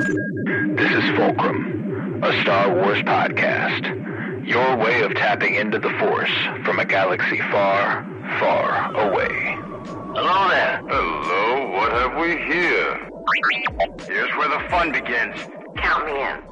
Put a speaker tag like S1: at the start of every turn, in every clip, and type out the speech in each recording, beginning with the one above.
S1: This is Fulcrum, a Star Wars podcast. Your way of tapping into the Force from a galaxy far, far away. Hello there.
S2: Hello, what have we here? Here's where the fun begins.
S1: Count me in.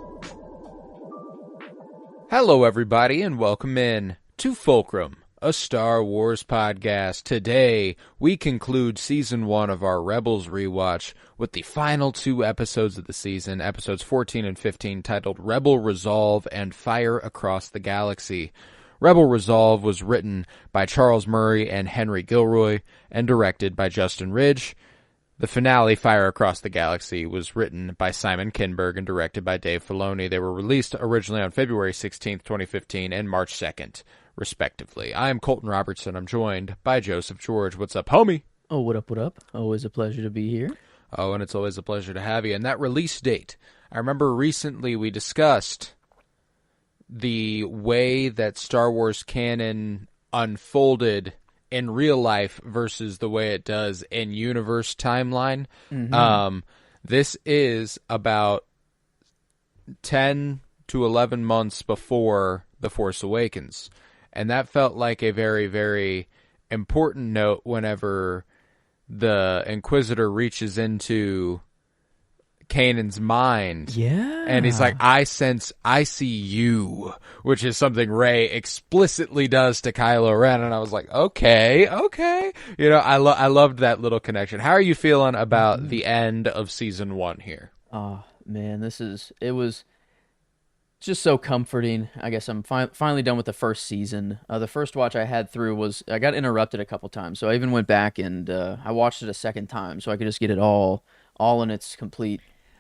S3: Hello, everybody, and welcome in to Fulcrum, a Star Wars podcast. Today, we conclude Season 1 of our Rebels Rewatch with the final two episodes of the season, episodes 14 and 15, titled Rebel Resolve and Fire Across the Galaxy. Rebel Resolve was written by Charles Murray and Henry Gilroy and directed by Justin Ridge. The finale, Fire Across the Galaxy, was written by Simon Kinberg and directed by Dave Filoni. They were released originally on February 16th, 2015 and March 2nd, respectively. I am Colton Robertson. I'm joined by Joseph George. What's up, homie?
S4: Oh, what up, what up? Always a pleasure to be here.
S3: Oh, and it's always a pleasure to have you. And that release date, I remember recently we discussed the way that Star Wars canon unfolded in real life versus the way it does in universe timeline. Mm-hmm. This is about 10 to 11 months before The Force Awakens. And that felt like a very, very important note whenever the Inquisitor reaches into Kanan's mind.
S4: Yeah.
S3: And he's like, I see you, which is something Rey explicitly does to Kylo Ren. And I was like, okay. You know, I loved that little connection. How are you feeling about the end of season 1 here?
S4: Oh, man, it was just so comforting. I guess I'm finally done with the first season. The first watch I had through I got interrupted a couple times. So I even went back and I watched it a second time so I could just get it all in its complete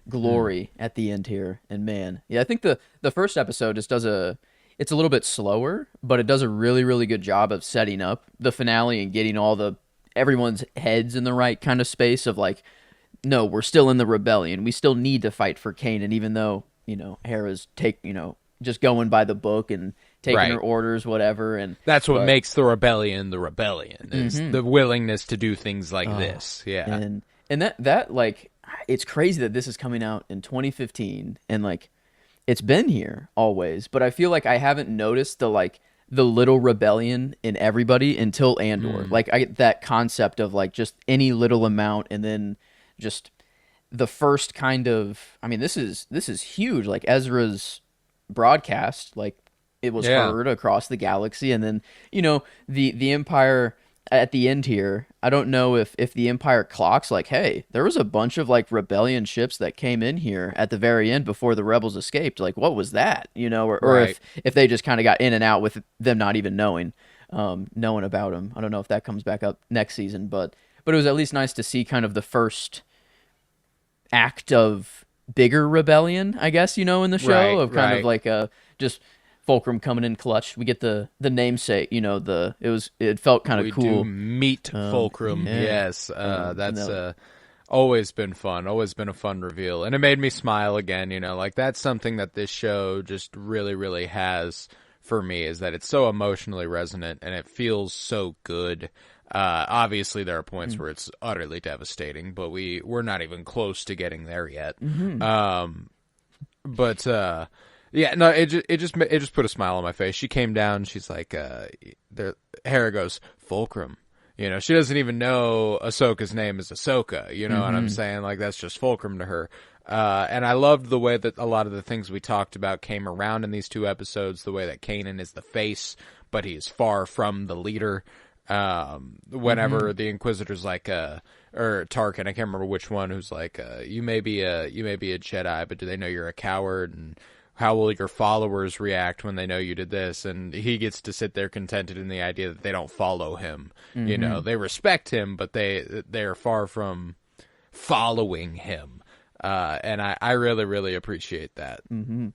S4: glory at the end here. And man, yeah, I think the first episode just it's a little bit slower, but it does a really, really good job of setting up the finale and getting everyone's heads in the right kind of space of like, no, we're still in the rebellion. We still need to fight for Kanan, even though, you know, Hera's just going by the book and taking her orders, whatever. And
S3: that's what makes the rebellion is the willingness to do things like this. Yeah.
S4: And that like, it's crazy that this is coming out in 2015 and like it's been here always, but I feel like I haven't noticed the little rebellion in everybody until Andor. Like I get that concept of like just any little amount and then just the first kind of, I mean, this is huge. Like Ezra's broadcast, like it was heard across the galaxy, and then, you know, the Empire at the end here, I don't know if the Empire clocks like, hey, there was a bunch of like rebellion ships that came in here at the very end before the rebels escaped. Like, what was that? You know, or if they just kind of got in and out with them not even knowing about them. I don't know if that comes back up next season, but it was at least nice to see kind of the first act of bigger rebellion, I guess, you know, in the show of kind of like just Fulcrum coming in clutch. We get the namesake, you know, it felt kind of cool.
S3: We do meet Fulcrum.
S4: Yeah.
S3: Yes. That's always been fun. Always been a fun reveal. And it made me smile again, you know, like that's something that this show just really, really has for me, is that it's so emotionally resonant and it feels so good. Obviously there are points where it's utterly devastating, but we're not even close to getting there yet. Yeah, no, it just put a smile on my face. She came down, she's like, Hera goes, Fulcrum. You know, she doesn't even know Ahsoka's name is Ahsoka, you know what I'm saying? Like, that's just Fulcrum to her. And I loved the way that a lot of the things we talked about came around in ththese two episodes, the way that Kanan is the face, but he's far from the leader. Whenever the Inquisitor's like, or Tarkin, I can't remember which one, who's like, you may be a Jedi, but do they know you're a coward? And how will your followers react when they know you did this? And he gets to sit there contented in the idea that they don't follow him. You know, they respect him, but they're far from following him. And I really, really appreciate that.
S4: And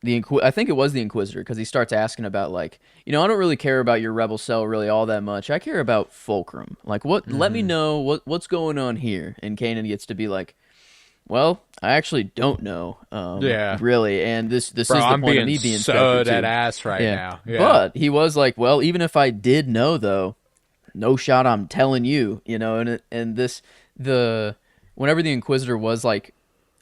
S4: I think it was the Inquisitor, because he starts asking about, like, you know, I don't really care about your rebel cell really all that much. I care about Fulcrum. Like, let me know what's going on here. And Kanan gets to be like, well, I actually don't know, really, and this is the point of me being
S3: so dead ass right now. Yeah.
S4: But he was like, well, even if I did know, though, no shot I'm telling you, you know, and whenever the Inquisitor was like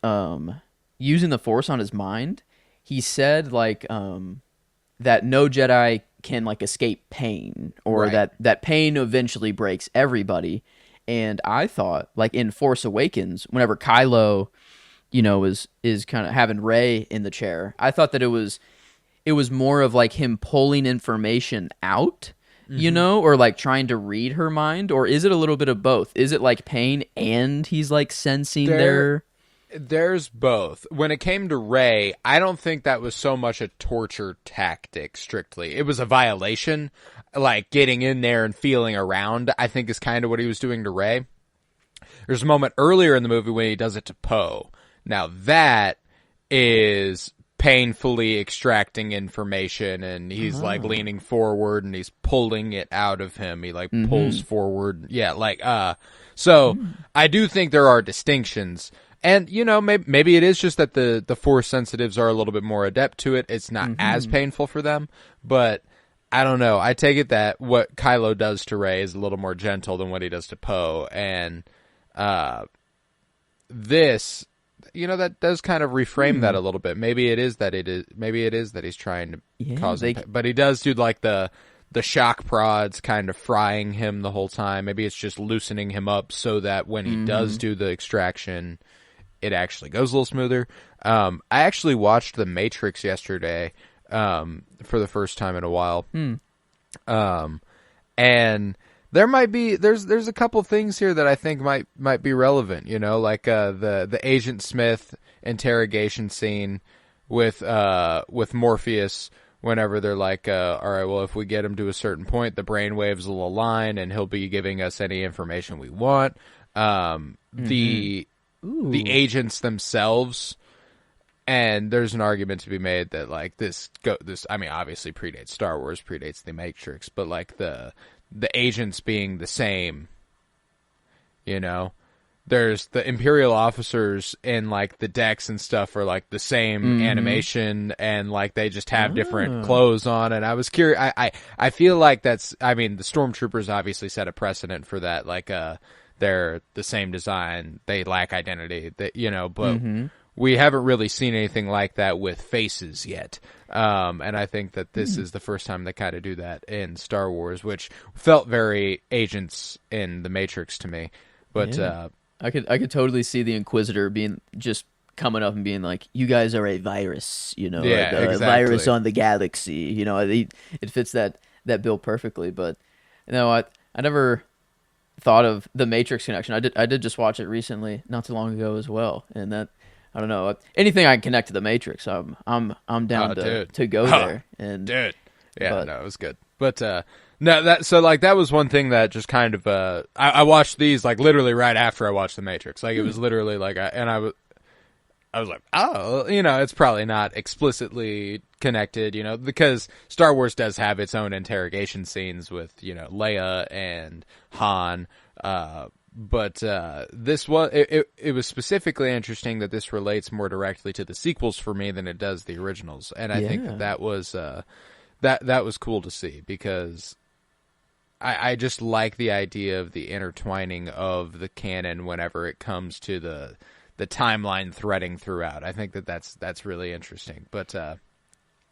S4: using the Force on his mind, he said like that no Jedi can like escape pain, or
S3: Right.
S4: that pain eventually breaks everybody. And I thought, like in Force Awakens, whenever Kylo, is kind of having Rey in the chair, I thought that it was more of like him pulling information out, or like trying to read her mind, or is it a little bit of both? Is it like pain and he's like sensing their...
S3: There's both. When it came to Rey, I don't think that was so much a torture tactic strictly. It was a violation, like getting in there and feeling around, I think is kind of what he was doing to Rey. There's a moment earlier in the movie when he does it to Poe. Now that is painfully extracting information, and he's like leaning forward and he's pulling it out of him. He like pulls forward. Yeah, like so I do think there are distinctions. And, maybe it is just that the Force sensitives are a little bit more adept to it. It's not as painful for them. But, I don't know. I take it that what Kylo does to Rey is a little more gentle than what he does to Poe. And this, that does kind of reframe that a little bit. Maybe it is that he's trying to cause him pain. But he does do, like, the shock prods kind of frying him the whole time. Maybe it's just loosening him up so that when he does do the extraction, it actually goes a little smoother. I actually watched The Matrix yesterday for the first time in a while. And there's a couple things here that I think might be relevant, like the Agent Smith interrogation scene with Morpheus, whenever they're like, all right, well, if we get him to a certain point, the brainwaves will align and he'll be giving us any information we want. The agents themselves, and there's an argument to be made that like this I mean, obviously predates Star Wars, predates The Matrix, but like the agents being the same, there's the Imperial officers in like the decks and stuff are like the same animation, and like they just have different clothes on. And I was curious. I feel like the Stormtroopers obviously set a precedent for that. Like they're the same design. They lack identity. But we haven't really seen anything like that with faces yet. And I think that this is the first time they kind of do that in Star Wars, which felt very Agents in The Matrix to me. But
S4: I could totally see the Inquisitor being just coming up and being like, "You guys are a virus,
S3: exactly.
S4: a virus on the galaxy." It fits that bill perfectly. But I never thought of the Matrix connection. I did just watch it recently, not too long ago as well, and that, I don't know, anything I can connect to the Matrix, I'm down to go there. And
S3: dude, yeah, no, it was good. But no, that was one thing that just kind of I watched these like literally right after I watched the Matrix. Like it was literally like I was like, oh, it's probably not explicitly connected, because Star Wars does have its own interrogation scenes with, Leia and Han. But this was, it was specifically interesting that this relates more directly to the sequels for me than it does the originals. And I think that was, that was cool to see, because I just like the idea of the intertwining of the canon whenever it comes to the timeline threading throughout. I think that's really interesting. But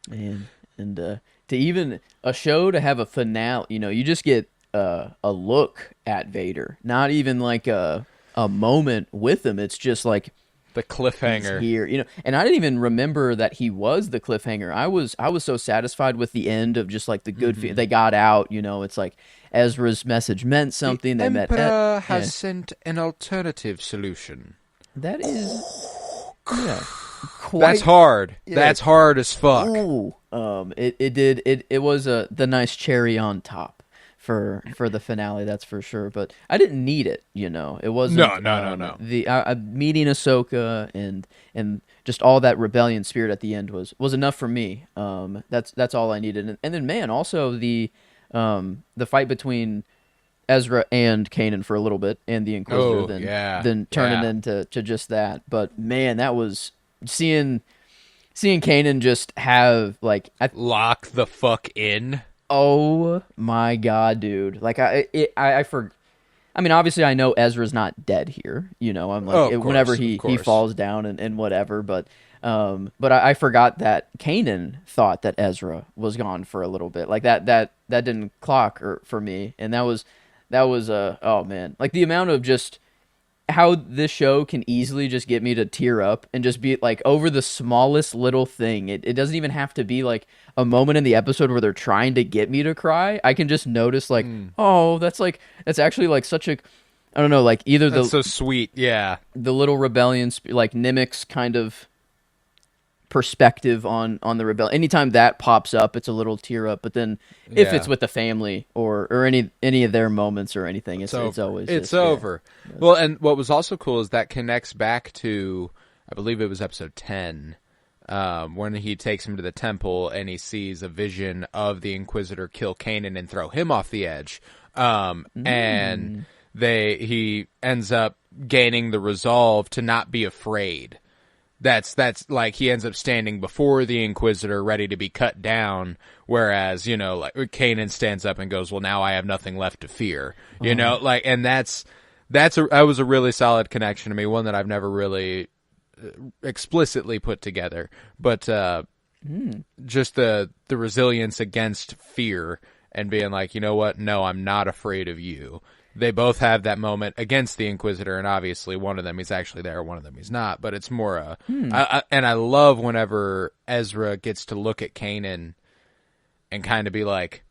S4: man, and to even a show to have a finale, you just get a look at Vader, not even like a moment with him. It's just like
S3: the cliffhanger
S4: here, and I didn't even remember that he was the cliffhanger. I was so satisfied with the end of just like the good they got out. It's like Ezra's message meant something.
S3: The
S4: they
S3: Emperor has sent an alternative solution.
S4: That is,
S3: that's hard. Yeah. That's hard as fuck.
S4: Ooh. It was the nice cherry on top for the finale. That's for sure. But I didn't need it. It wasn't.
S3: No.
S4: The meeting Ahsoka and just all that rebellion spirit at the end was enough for me. That's all I needed. And then, man, also the fight between Ezra and Kanan for a little bit, and the Inquisitor, then turning into just that. But man, that was seeing Kanan just have like
S3: lock the fuck in.
S4: Oh my god, dude! Like I I mean, obviously, I know Ezra's not dead here. You know, I'm like, whenever he falls down and whatever, but I forgot that Kanan thought that Ezra was gone for a little bit. Like that didn't clock for me, and that was oh man, like the amount of just how this show can easily just get me to tear up and just be like over the smallest little thing. It doesn't even have to be like a moment in the episode where they're trying to get me to cry. I can just notice like, oh, that's actually like such a, I don't know, like either
S3: that's so sweet. Yeah.
S4: The little rebellion, like Nimic's kind of perspective on the rebellion. Anytime that pops up, it's a little tear up. But then if it's with the family or any of their moments or anything, it's always
S3: it's
S4: just,
S3: over.
S4: Yeah.
S3: Well, and what was also cool is that connects back to, I believe it was episode 10, when he takes him to the temple and he sees a vision of the Inquisitor kill Kanan and throw him off the edge. And he ends up gaining the resolve to not be afraid. That's like he ends up standing before the Inquisitor ready to be cut down, whereas, you know, like Kanan stands up and goes, well, now I have nothing left to fear, you know, like, and that was a really solid connection to me, one that I've never really explicitly put together, but just the resilience against fear and being like, you know what, no, I'm not afraid of you. They both have that moment against the Inquisitor, and obviously one of them is actually there, one of them he's not. But it's more and I love whenever Ezra gets to look at Kanan and kind of be like,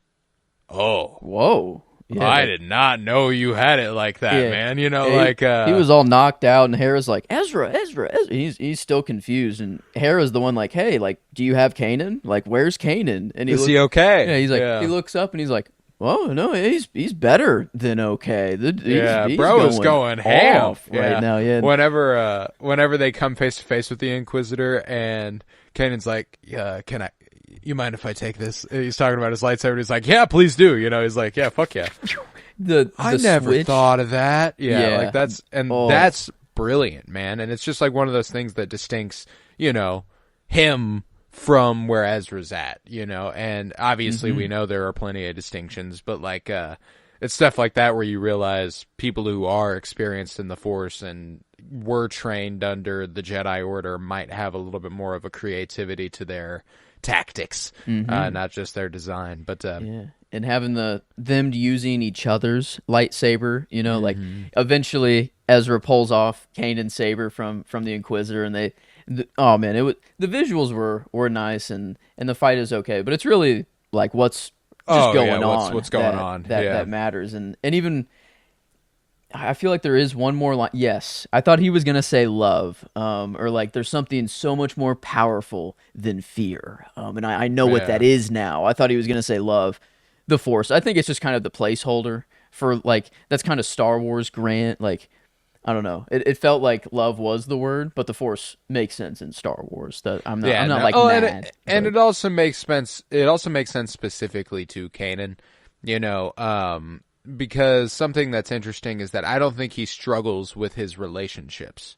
S3: "Oh,
S4: whoa, yeah,
S3: I did not know you had it like that, man." You know, like
S4: he was all knocked out, and Hera's like, Ezra. He's still confused, and Hera's the one like, "Hey, like, do you have Kanan? Like, where's Kanan?" And
S3: is he okay?
S4: Yeah, he's like, he looks up and he's like, oh no, he's better than okay. He's
S3: bro is going ham
S4: right now. Yeah.
S3: Whenever they come face to face with the Inquisitor, and Kanan's like, "Yeah, you mind if I take this?" He's talking about his lightsaber. And he's like, "Yeah, please do." You know, he's like, "Yeah, fuck yeah." I never
S4: switch.
S3: Thought of that. Yeah, like that's brilliant, man. And it's just like one of those things that distincts, you know, him from where Ezra's at, you know, and obviously we know there are plenty of distinctions, but like it's stuff like that where you realize people who are experienced in the Force and were trained under the Jedi Order might have a little bit more of a creativity to their tactics, not just their design. But
S4: and having them using each other's lightsaber, you know, like eventually Ezra pulls off Kanan's saber from the Inquisitor, and oh man, the visuals were nice, and the fight is okay, but it's really like what's going on.
S3: What's going on
S4: that matters, and even I feel like there is one more line. Yes, I thought he was gonna say love, or like there's something so much more powerful than fear, and I know what that is now. I thought he was gonna say love, the Force. I think it's just kind of the placeholder for like that's kind of Star Wars Grant, like. I don't know. It felt like love was the word, but the Force makes sense in Star Wars. I'm not mad.
S3: And it also makes sense. It also makes sense specifically to Kanan, you know, because something that's interesting is that I don't think he struggles with his relationships.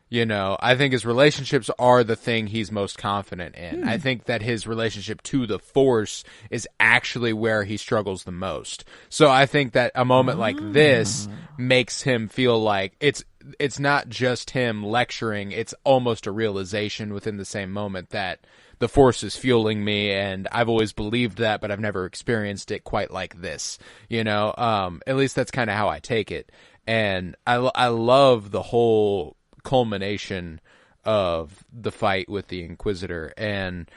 S3: You know, I think his relationships are the thing he's most confident in. I think that his relationship to the Force is actually where he struggles the most. So I think that a moment like this makes him feel like it's not just him lecturing, it's almost a realization within the same moment that the Force is fueling me, and I've always believed that, but I've never experienced it quite like this. You know, at least that's kind of how I take it. And I love the whole culmination of the fight with the Inquisitor, and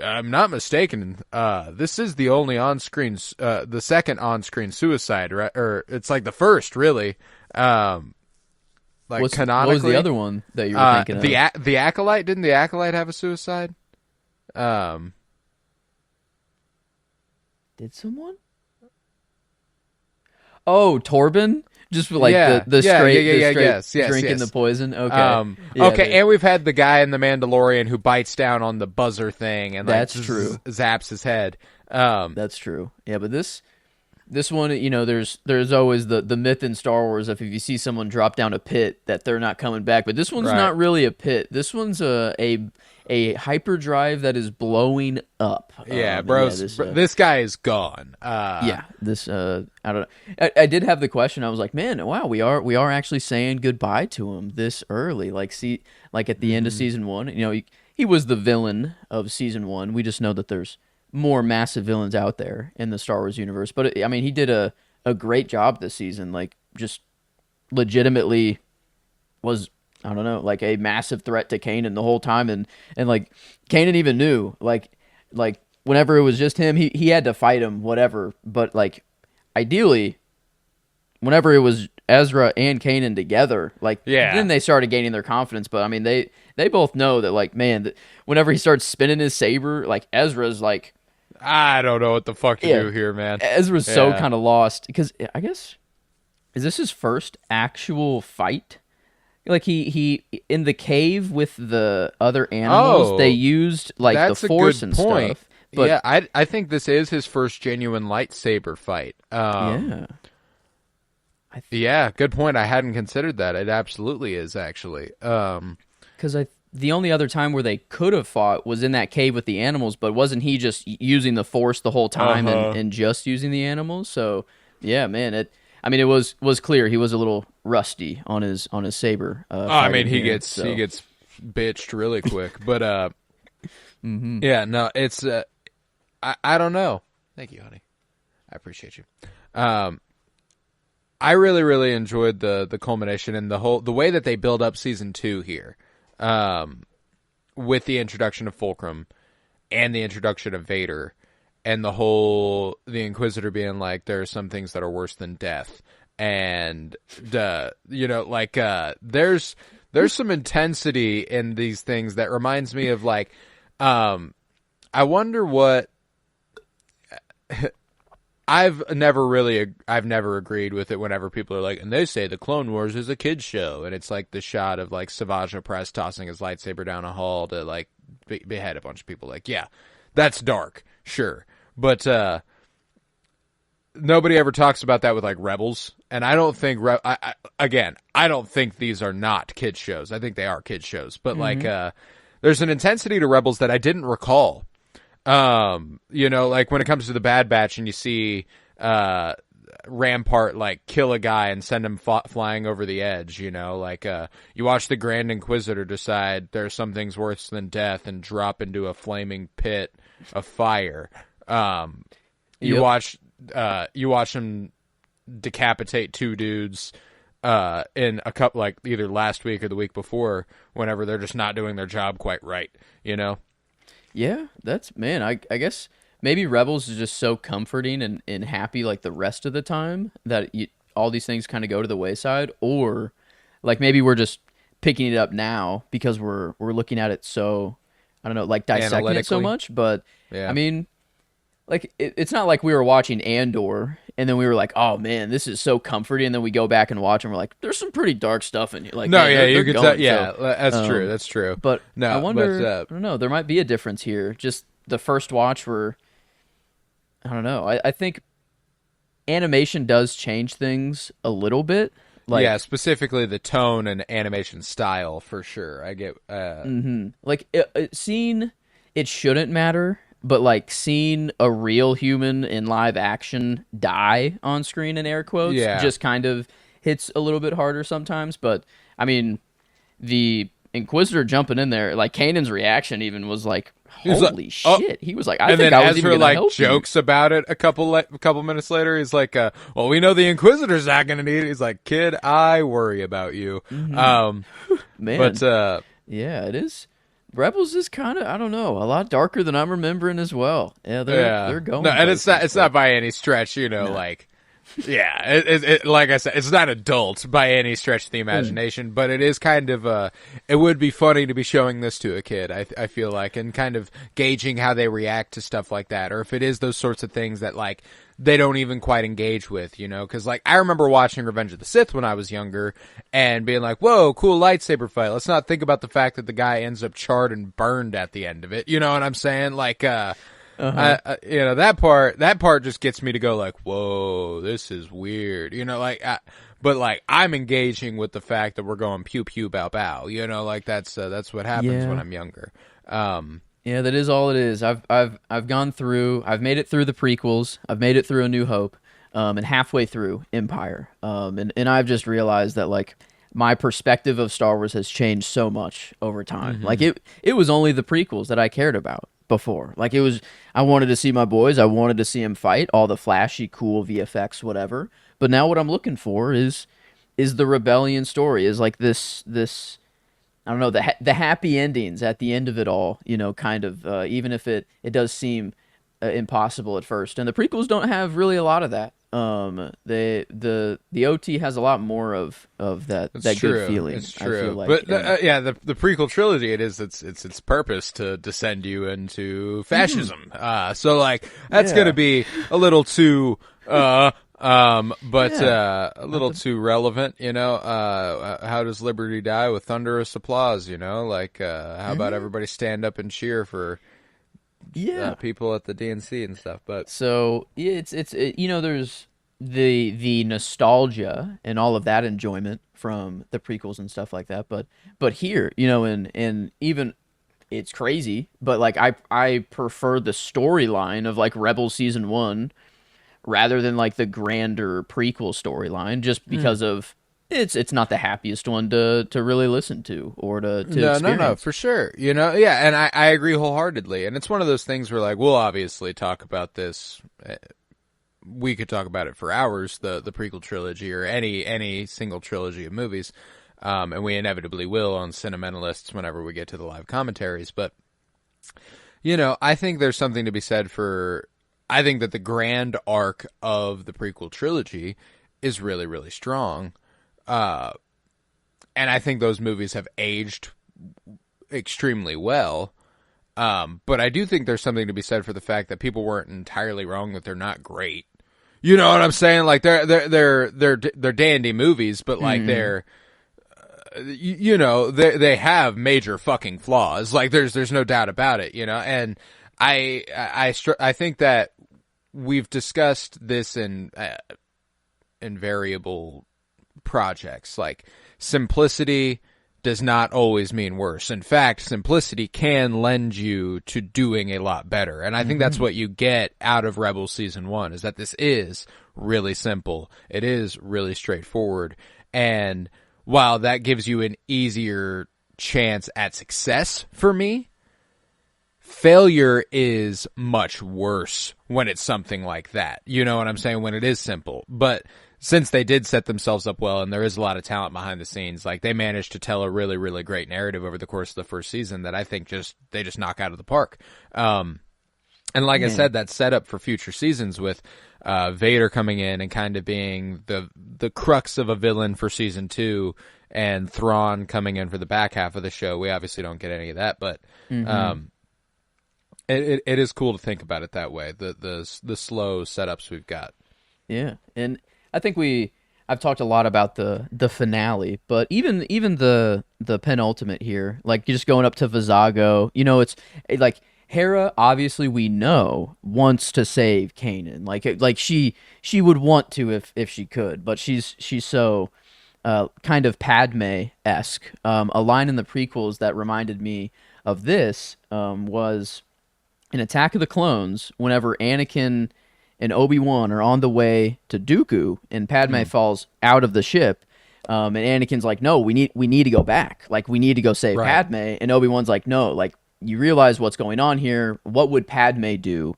S3: I'm not mistaken, this is the only on-screen the second on-screen suicide, right? Or it's like the first, really. Like canonically,
S4: what was the other one that you were thinking of?
S3: The Acolyte. Didn't the Acolyte have a suicide?
S4: Did someone? Oh, Torben? Just for like the straight drinking the poison. Okay.
S3: Okay, and we've had the guy in the Mandalorian who bites down on the buzzer thing and like
S4: that's true.
S3: Zaps his head.
S4: That's true. Yeah, but this This one, there's always the myth in Star Wars of if you see someone drop down a pit that they're not coming back. But this one's not really a pit. This one's a hyperdrive that is blowing up.
S3: Yeah, this guy is gone.
S4: I don't know. I did have the question. I was like, man, wow, we are actually saying goodbye to him this early. Like at the end of season 1, he was the villain of season 1. We just know that there's more massive villains out there in the Star Wars universe. But he did a great job this season. Like, just legitimately was, I don't know, like a massive threat to Kanan the whole time. And like Kanan even knew, like whenever it was just him, he had to fight him, whatever. But like ideally, whenever it was Ezra and Kanan together, then they started gaining their confidence. But they both know that, like, man, that whenever he starts spinning his saber, like Ezra's like,
S3: I don't know what the fuck to do here, man.
S4: Ezra's so kind of lost because I guess, is this his first actual fight? Like he in the cave with the other animals, they used like the Force and stuff. But
S3: yeah, I think this is his first genuine lightsaber fight. Yeah, good point. I hadn't considered that. It absolutely is, actually.
S4: Because the only other time where they could have fought was in that cave with the animals, but wasn't he just using the Force the whole time and just using the animals? So yeah, man, it was clear he was a little rusty on his saber.
S3: He gets bitched really quick, but yeah, no, it's I don't know. Thank you, honey. I appreciate you. I really, really enjoyed the culmination and the way that they build up season 2 here. With the introduction of Fulcrum and the introduction of Vader and the Inquisitor being like, there are some things that are worse than death. And, there's some intensity in these things that reminds me of like, I wonder what, I've never agreed with it whenever people are like, and they say the Clone Wars is a kid's show, and it's like the shot of like Savage Opress tossing his lightsaber down a hall to like behead a bunch of people. Like, yeah, that's dark, sure, but nobody ever talks about that with like Rebels, and I don't think I don't think these are not kids shows. I think they are kids shows, but like there's an intensity to Rebels that I didn't recall. Like when it comes to the Bad Batch and you see Rampart like kill a guy and send him flying over the edge, you watch the Grand Inquisitor decide there are some things worse than death and drop into a flaming pit of fire. You watch him decapitate 2 dudes in a couple, like either last week or the week before, whenever they're just not doing their job quite right,
S4: Yeah, I guess maybe Rebels is just so comforting and happy like the rest of the time that all these things kind of go to the wayside, or like maybe we're just picking it up now because we're looking at it so, I don't know, like dissecting it so much. But yeah. Like it's not like we were watching Andor and then we were like, oh man, this is so comforting, and then we go back and watch and we're like, there's some pretty dark stuff in here. Like,
S3: no,
S4: man,
S3: yeah, you could tell. Yeah, so, that's true.
S4: But no, I wonder. I don't know. There might be a difference here. Just the first watch, I don't know. I think animation does change things a little bit. Like,
S3: yeah, specifically the tone and animation style for sure. I get.
S4: Like seeing it shouldn't matter. But like seeing a real human in live action die on screen in air quotes just kind of hits a little bit harder sometimes. But the Inquisitor jumping in there, like Kanan's reaction even was like, holy shit. He was like, I think I was even gonna help
S3: jokes about it a couple minutes later. He's like, well, we know the Inquisitor's not going to need it. He's like, kid, I worry about you.
S4: Man.
S3: But
S4: yeah, it is. Rebels is kind of, I don't know, a lot darker than I'm remembering as well. Yeah, they're going.
S3: No, and it's not by any stretch, like, yeah, it like I said, it's not adult by any stretch of the imagination, but it is kind of it would be funny to be showing this to a kid. I feel like, and kind of gauging how they react to stuff like that, or if it is those sorts of things that like they don't even quite engage with, because like I remember watching Revenge of the Sith when I was younger and being like, whoa, cool lightsaber fight. Let's not think about the fact that the guy ends up charred and burned at the end of it. You know what I'm saying? Like, That part just gets me to go like, whoa, this is weird. But like I'm engaging with the fact that we're going pew pew bow bow. That's what happens when I'm younger.
S4: Yeah, that is all it is. I've gone through. I've made it through the prequels. I've made it through A New Hope, and halfway through Empire. And I've just realized that like my perspective of Star Wars has changed so much over time.
S3: Mm-hmm.
S4: Like it was only the prequels that I cared about before. Like I wanted to see my boys. I wanted to see them fight, all the flashy, cool VFX, whatever. But now what I'm looking for is the rebellion story. Is like this. I don't know, the happy endings at the end of it all, kind of, even if it does seem impossible at first. And the prequels don't have really a lot of that. The OT has a lot more of that good feeling.
S3: It's true.
S4: I feel like.
S3: But the prequel trilogy, it's its purpose to descend you into fascism. So like that's going to be a little too a little too relevant, how does liberty die? With thunderous applause, how about everybody stand up and cheer for people at the DNC and stuff. But
S4: so it's there's the nostalgia and all of that enjoyment from the prequels and stuff like that, but here, and even it's crazy, but like I prefer the storyline of like Rebels Season 1 rather than like the grander prequel storyline, just because of it's not the happiest one to really listen to or to experience.
S3: No, for sure. And I agree wholeheartedly. And it's one of those things where like we'll obviously talk about this. We could talk about it for hours, the prequel trilogy or any single trilogy of movies, and we inevitably will on Cinementalists whenever we get to the live commentaries. But I think there's something to be said for. I think that the grand arc of the prequel trilogy is really, really strong. And I think those movies have aged extremely well. But I do think there's something to be said for the fact that people weren't entirely wrong that they're not great. You know what I'm saying? Like they're dandy movies, but like they're they have major fucking flaws. Like there's no doubt about it, and I think that we've discussed this in variable projects. Like simplicity does not always mean worse. In fact, simplicity can lend you to doing a lot better. And I think that's what you get out of Rebels Season 1 is that this is really simple. It is really straightforward. And while that gives you an easier chance at success for me, failure is much worse when it's something like that. You know what I'm saying? When it is simple. But since they did set themselves up well and there is a lot of talent behind the scenes, like they managed to tell a really, really great narrative over the course of the first season that I think they just knock out of the park. And like I said, that set up for future seasons with Vader coming in and kind of being the crux of a villain for season 2 and Thrawn coming in for the back half of the show. We obviously don't get any of that, but it is cool to think about it that way. The slow setups we've got. Yeah, and I think I've talked a lot about the finale, but even the penultimate here, like just going up to Vizago, it's like Hera, obviously we know wants to save Kanan, like she would want to if she could, but she's so kind of Padme-esque. A line in the prequels that reminded me of this was in Attack of the Clones, whenever Anakin and Obi-Wan are on the way to Dooku, and Padme falls out of the ship, and Anakin's like, no, we need to go back. Like, we need to go save Padme. And Obi-Wan's like, no, like, you realize what's going on here. What would Padme do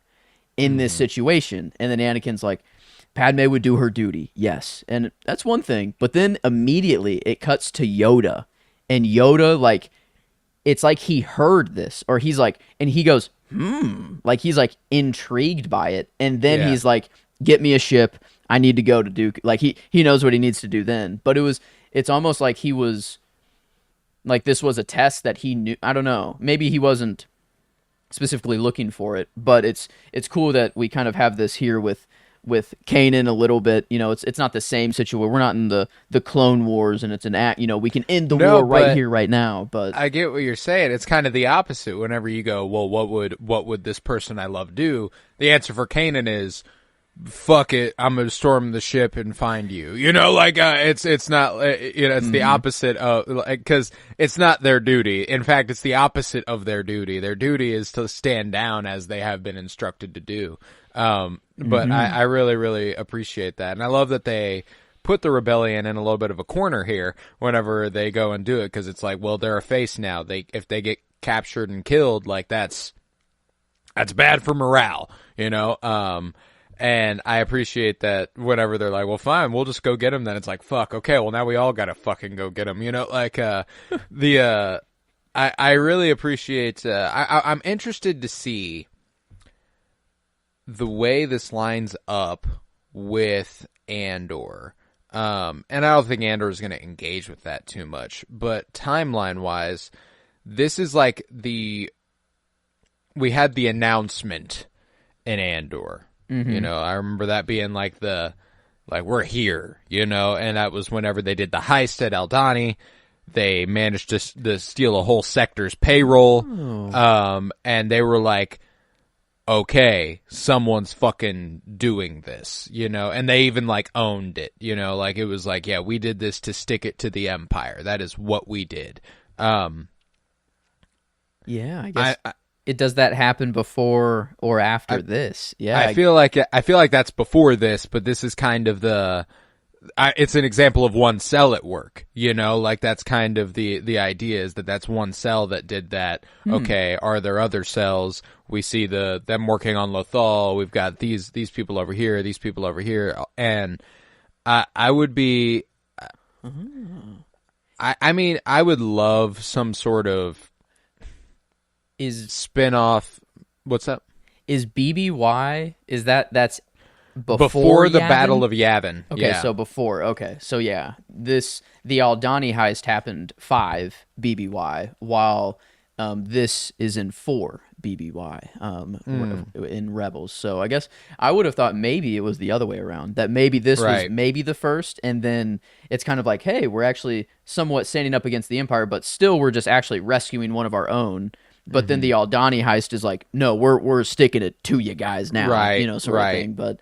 S3: in this situation? And then Anakin's like, Padme would do her duty, yes. And that's one thing. But then immediately it cuts to Yoda. And Yoda, like, it's like he heard this. Or he's like, and he goes, like he's like intrigued by it, and then he's like, get me a ship, I need to go to Duke. Like he knows what he needs to do then. But it's almost like he was like, this was a test that he knew. I don't know, maybe he wasn't specifically looking for it, but it's cool that we kind of have this here with
S4: with Kanan a little bit. You know, it's not the same situation. We're not in the Clone Wars, and it's an act. You know, we can end the war right here, right now. But
S3: I get what you're saying. It's kind of the opposite. Whenever you go, well, what would this person I love do? The answer for Kanan is, fuck it, I'm gonna storm the ship and find you. You know, like it's not, you know, it's the opposite of, because it's not their duty. In fact, it's the opposite of their duty. Their duty is to stand down as they have been instructed to do. But I really, really appreciate that, and I love that they put the rebellion in a little bit of a corner here whenever they go and do it, because it's like, well, they're a face now. If they get captured and killed, like that's bad for morale, you know. And I appreciate that whenever they're like, well, fine, we'll just go get him. Then it's like, fuck, okay, well, now we all gotta fucking go get him. You know, like, I really appreciate, I'm interested to see the way this lines up with Andor. And I don't think Andor is going to engage with that too much, but timeline-wise, this is like we had the announcement in Andor. You know, I remember that being like we're here, you know, and that was whenever they did the heist at Aldhani. They managed to steal a whole sector's payroll. And they were like, okay, someone's fucking doing this, you know, and they even like owned it, you know, like it was like, yeah, we did this to stick it to the Empire. That is what we did.
S4: Yeah, I guess. It does that happen before or after this? Yeah,
S3: I feel like that's before this, but this is kind of it's an example of one cell at work, you know, like that's kind of the idea is that that's one cell that did that. Okay, are there other cells? We see them working on Lothal. We've got these people over here, these people over here, and I would be. I mean, I would love some sort of spin-off. What's that?
S4: Is BBY, that's
S3: before the
S4: Yavin?
S3: Battle of Yavin.
S4: Okay,
S3: yeah.
S4: so before. Okay, so yeah, the Aldhani heist happened 5 BBY, while this is in 4 BBY in Rebels. So I guess I would have thought maybe it was the other way around, that maybe this was maybe the first, and then it's kind of like, hey, we're actually somewhat standing up against the Empire, but still we're just actually rescuing one of our own. But then the Aldhani heist is like, no, we're sticking it to you guys now,
S3: right?
S4: You know, sort of thing. But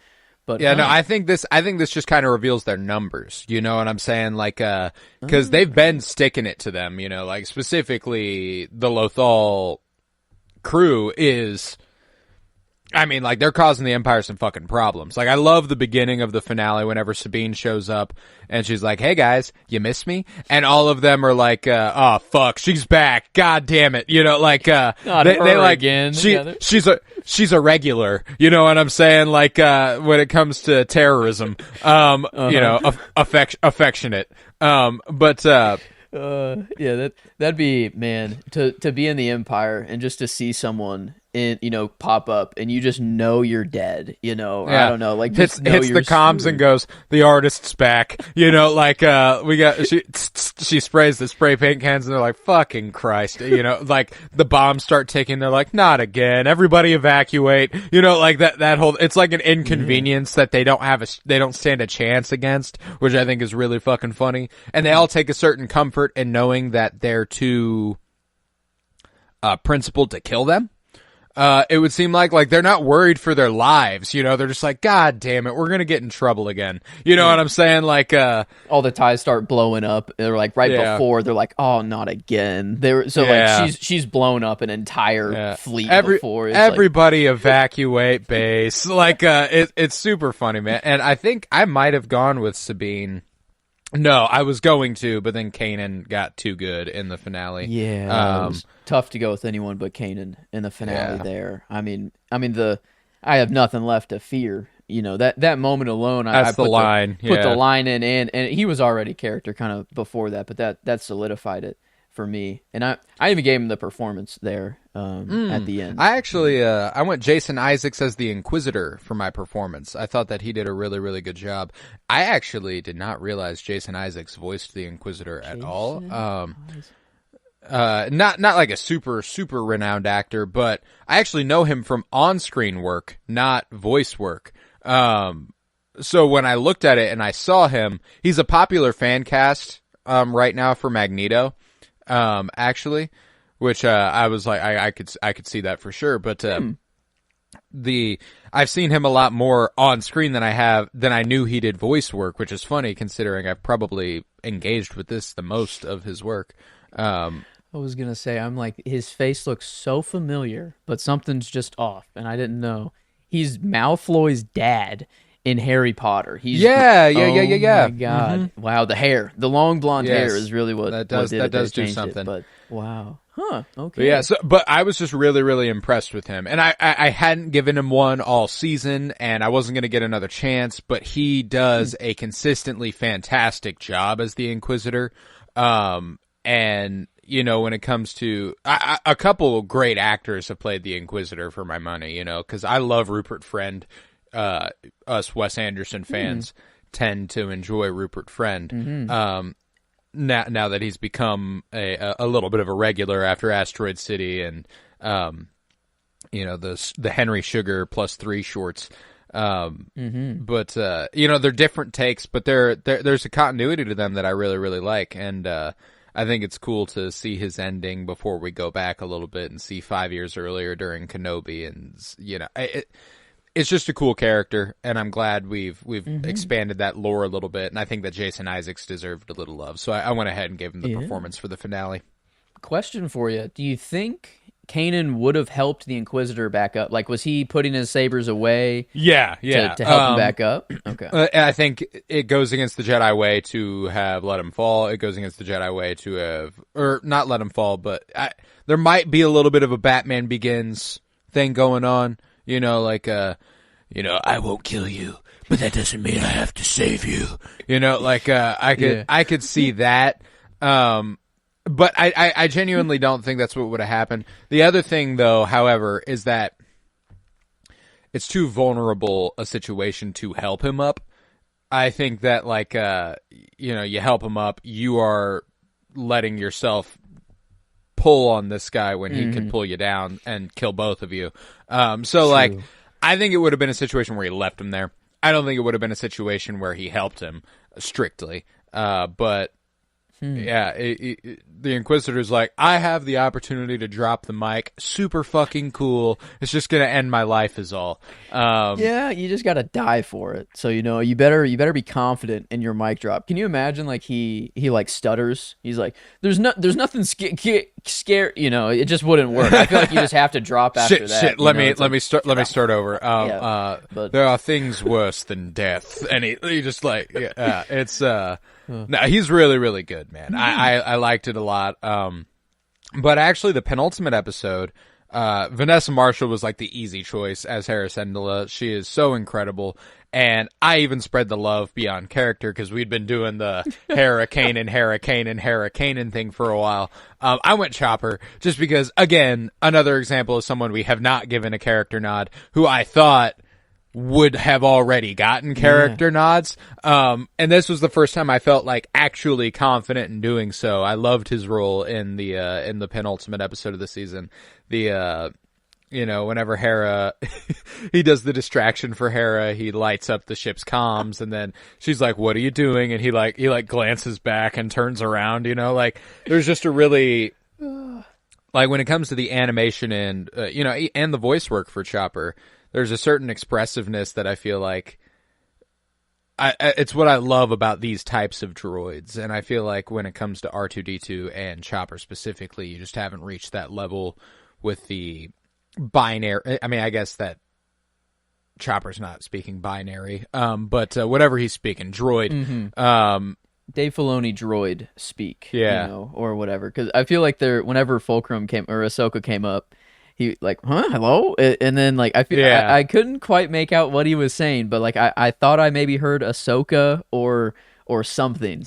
S3: yeah, no, I think this just kind of reveals their numbers. You know what I'm saying? Like, because they've been sticking it to them. You know, like specifically the Lothal crew is. I mean, like, they're causing the Empire some fucking problems. Like, I love the beginning of the finale whenever Sabine shows up and she's like, hey guys, you miss me? And all of them are like, oh fuck, she's back. God damn it. You know, like,
S4: they like, again.
S3: She's a regular. You know what I'm saying? Like, when it comes to terrorism, you know, affectionate.
S4: Yeah, that'd be, man, to be in the Empire and just to see someone pop up and you just know you're dead, you know,
S3: yeah.
S4: I don't know, like
S3: hits the comms and goes, the artist's back, you know, like, she sprays the spray paint cans and they're like, fucking Christ, you know, like the bombs start ticking, they're like, not again, everybody evacuate, you know, like that whole, it's like an inconvenience that they don't stand a chance against, which I think is really fucking funny. And they all take a certain comfort in knowing that they're too principled to kill them. It would seem like they're not worried for their lives, you know, they're just like, God damn it, we're gonna get in trouble again. You know what I'm saying? Like,
S4: all the ties start blowing up. They're like, before, they're like, oh, not again. Like, she's blown up an entire fleet before. It's
S3: everybody evacuate base. Like, it's super funny, man. And I think I might have gone with Sabine. No, I was going to, but then Kanan got too good in the finale.
S4: Yeah, it was tough to go with anyone but Kanan in the finale there. I mean, I have nothing left to fear. You know, that moment alone, I put the line in, and he was already character kind of before that, but that solidified it for me. And I even gave him the performance there at the end.
S3: I actually I went Jason Isaacs as the Inquisitor for my performance. I thought that he did a really, really good job. I actually did not realize Jason Isaacs voiced the Inquisitor at all. Not like a super, super renowned actor, but I actually know him from on-screen work, not voice work. So when I looked at it and I saw him, he's a popular fan cast right now for Magneto, actually, which I was like, I could see that for sure. But I've seen him a lot more on screen than I knew he did voice work, which is funny considering I've probably engaged with this the most of his work.
S4: I was gonna say, I'm like, his face looks so familiar, but something's just off, and I didn't know. He's Malfoy's dad in Harry Potter. He's
S3: yeah.
S4: Oh my God! Wow, the long blonde hair is really what
S3: that does do
S4: changed
S3: something.
S4: it, but wow, okay.
S3: But yeah, but I was just really, really impressed with him. And I hadn't given him one all season, and I wasn't going to get another chance, but he does a consistently fantastic job as the Inquisitor. And, you know, when it comes to a couple of great actors have played the Inquisitor for my money, you know, because I love Rupert Friend. Us Wes Anderson fans tend to enjoy Rupert Friend. Now that he's become a little bit of a regular after Asteroid City and you know, the Henry Sugar +3 shorts. But you know, they're different takes, but there's a continuity to them that I really, really like, and I think it's cool to see his ending before we go back a little bit and see 5 years earlier during Kenobi, and you know, it's just a cool character, and I'm glad we've expanded that lore a little bit, and I think that Jason Isaacs deserved a little love, so I went ahead and gave him the performance for the finale.
S4: Question for you: do you think Kanan would have helped the Inquisitor back up? Like, was he putting his sabers away?
S3: Yeah.
S4: To help him back up. Okay.
S3: I think it goes against the Jedi way to have let him fall. It goes against the Jedi way to have, or not let him fall, but there might be a little bit of a Batman Begins thing going on. You know, like, you know, I won't kill you, but that doesn't mean I have to save you. You know, like, I could see that. But I genuinely don't think that's what would have happened. The other thing, though, however, is that it's too vulnerable a situation to help him up. I think that, like, you know, you help him up, you are letting yourself pull on this guy when he could pull you down and kill both of you. So, like, I think it would have been a situation where he left him there. I don't think it would have been a situation where he helped him strictly. But yeah, the Inquisitor's like, I have the opportunity to drop the mic. Super fucking cool. It's just gonna end my life is all.
S4: Yeah, you just gotta die for it. So, you know, you better be confident in your mic drop. Can you imagine, like, he like stutters? He's like, there's nothing scare. You know, it just wouldn't work. I feel like you just have to drop after that.
S3: Shit. Let me start over.
S4: But
S3: there are things worse than death, and he just like, it's no, he's really, really good, man. I liked it a lot. But actually, the penultimate episode, Vanessa Marshall was like the easy choice as Hera Syndulla. She is so incredible, and I even spread the love beyond character because we'd been doing the Hera Kanan thing for a while. I went Chopper just because, again, another example of someone we have not given a character nod who I thought would have already gotten character nods. And this was the first time I felt like actually confident in doing so. I loved his role in the penultimate episode of the season. You know, whenever Hera, he does the distraction for Hera, he lights up the ship's comms, and then she's like, what are you doing? And he glances back and turns around, you know, like, there's just a really, like, when it comes to the animation and, you know, and the voice work for Chopper, there's a certain expressiveness that I feel like it's what I love about these types of droids. And I feel like when it comes to R2-D2 and Chopper specifically, you just haven't reached that level with the binary. I mean, I guess that Chopper's not speaking binary, but whatever he's speaking, droid.
S4: Dave Filoni droid speak,
S3: yeah,
S4: you know, or whatever. Because I feel like whenever Fulcrum came or Ahsoka came up, he like, hello? And then, like, I feel I couldn't quite make out what he was saying, but, like, I thought I maybe heard Ahsoka or something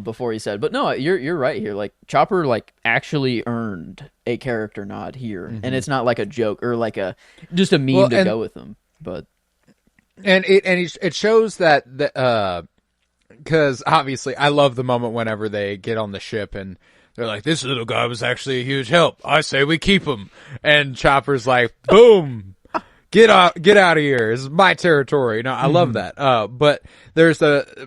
S4: before he said. But no, you're right here. Like, Chopper, like, actually earned a character nod here, and it's not like a joke or like just a meme to go with him. But
S3: it shows that because obviously I love the moment whenever they get on the ship and they're like, this little guy was actually a huge help. I say we keep him. And Chopper's like, boom. get out of here. This is my territory. No, I love that. But there's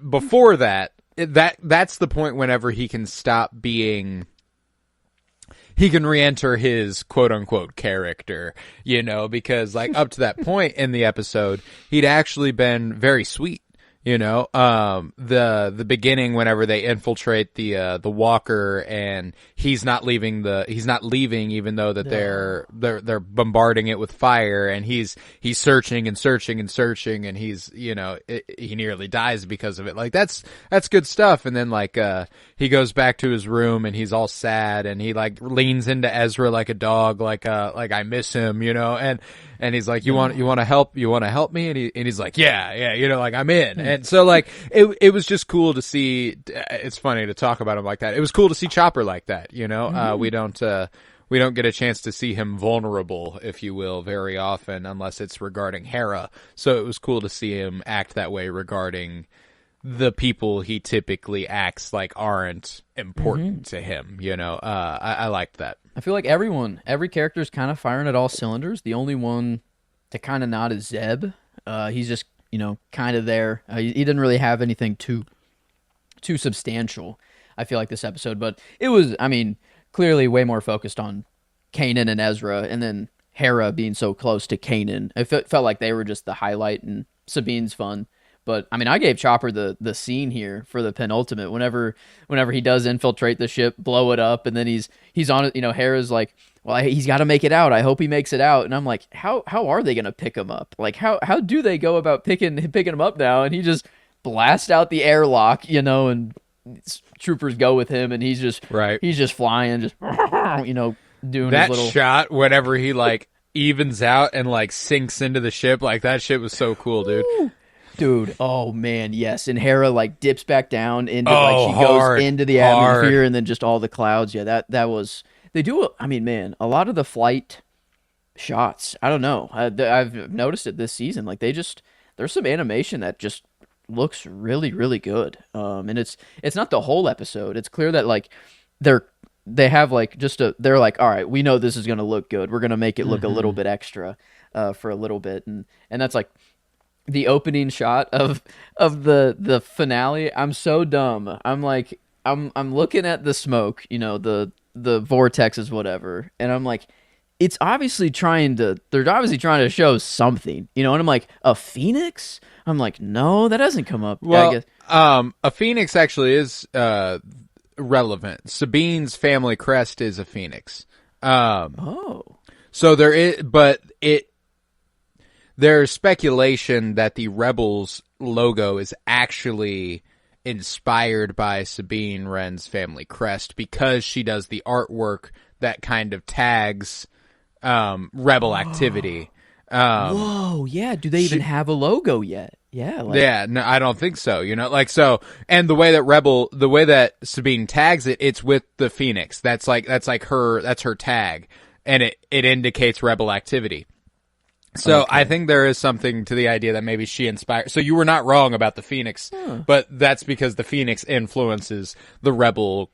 S3: before that, that's the point whenever he can stop being, he can re-enter his quote unquote character, because like up to that point in the episode, he'd actually been very sweet. The beginning whenever they infiltrate the walker and he's not leaving even though that they're bombarding it with fire, and he's searching and searching and searching, and he's he nearly dies because of it. Like that's good stuff. And then like he goes back to his room and he's all sad and he like leans into Ezra like a dog, like I miss him, and he's like, you want to help me? And he's like, yeah, like I'm in. And so like, it was just cool to see. It's funny to talk about him like that. It was cool to see Chopper like that, we don't get a chance to see him vulnerable, if you will, very often, unless it's regarding Hera. So it was cool to see him act that way regarding the people he typically acts like aren't important to him, I liked that.
S4: I feel like every character is kind of firing at all cylinders. The only one to kind of nod is Zeb. He's just, kind of there. He didn't really have anything too substantial, I feel like, this episode. But it was, clearly way more focused on Kanan and Ezra, and then Hera being so close to Kanan. It felt like they were just the highlight, and Sabine's fun. But I gave Chopper the scene here for the penultimate. Whenever he does infiltrate the ship, blow it up, and then he's on it. Hera's like, well, he's got to make it out. I hope he makes it out. And I'm like, how are they gonna pick him up? Like how do they go about picking him up now? And he just blasts out the airlock, and troopers go with him, and he's just flying, just doing
S3: that
S4: his little
S3: shot whenever he like evens out and like sinks into the ship. Like that shit was so cool, dude.
S4: Dude, oh man, yes. And Hera like dips back down into she goes into the atmosphere, and then just all the clouds. Yeah, that was, they do. Man, a lot of the flight shots. I don't know. I've noticed it this season. Like there's some animation that just looks really, really good. And it's not the whole episode. It's clear that like they have like they're like, all right, we know this is gonna look good. We're gonna make it look a little bit extra for a little bit, and that's like the opening shot of the finale. I'm so dumb. I'm like, I'm looking at the smoke, the vortexes, whatever, and I'm like, they're obviously trying to show something, and I'm like, a phoenix? I'm like, no, that hasn't come up.
S3: Well,
S4: yeah, I guess.
S3: A phoenix actually is relevant. Sabine's family crest is a phoenix. So there is, but there's speculation that the Rebels logo is actually inspired by Sabine Wren's family crest because she does the artwork that kind of tags Rebel activity.
S4: Whoa, yeah. Do they even have a logo yet? Yeah.
S3: Yeah, no, I don't think so. And the way that Sabine tags it, it's with the Phoenix. That's her tag, and it indicates Rebel activity. So okay. I think there is something to the idea that maybe she inspired. So you were not wrong about the Phoenix, but that's because the Phoenix influences the Rebel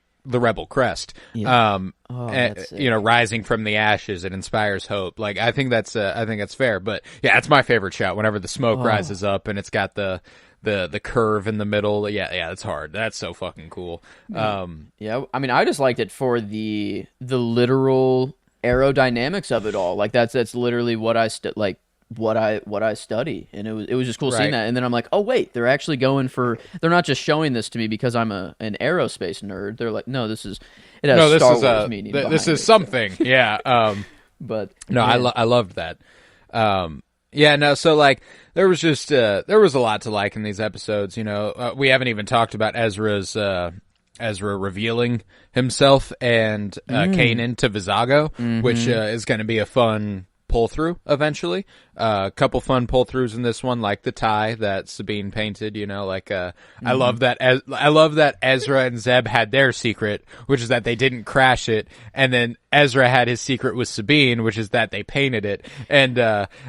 S3: crest. Yeah. Rising from the ashes, it inspires hope. Like I think that's fair. But yeah, it's my favorite shot. Whenever the smoke rises up and it's got the curve in the middle. Yeah, it's hard. That's so fucking cool.
S4: I just liked it for the literal aerodynamics of it all. Like that's literally what I study, and it was just cool seeing that. And then I'm like, oh wait, they're actually they're not just showing this to me because I'm an aerospace nerd. They're like, no, it has Star Wars meaning.
S3: This is something. So. Yeah.
S4: But
S3: no,
S4: yeah.
S3: I loved that. So like there was a lot to like in these episodes. We haven't even talked about Ezra revealing himself and Kanan to Vizago, which is going to be a fun pull through eventually. A couple fun pull throughs in this one, like the tie that Sabine painted. I love that Ezra and Zeb had their secret, which is that they didn't crash it, and then Ezra had his secret with Sabine, which is that they painted it. And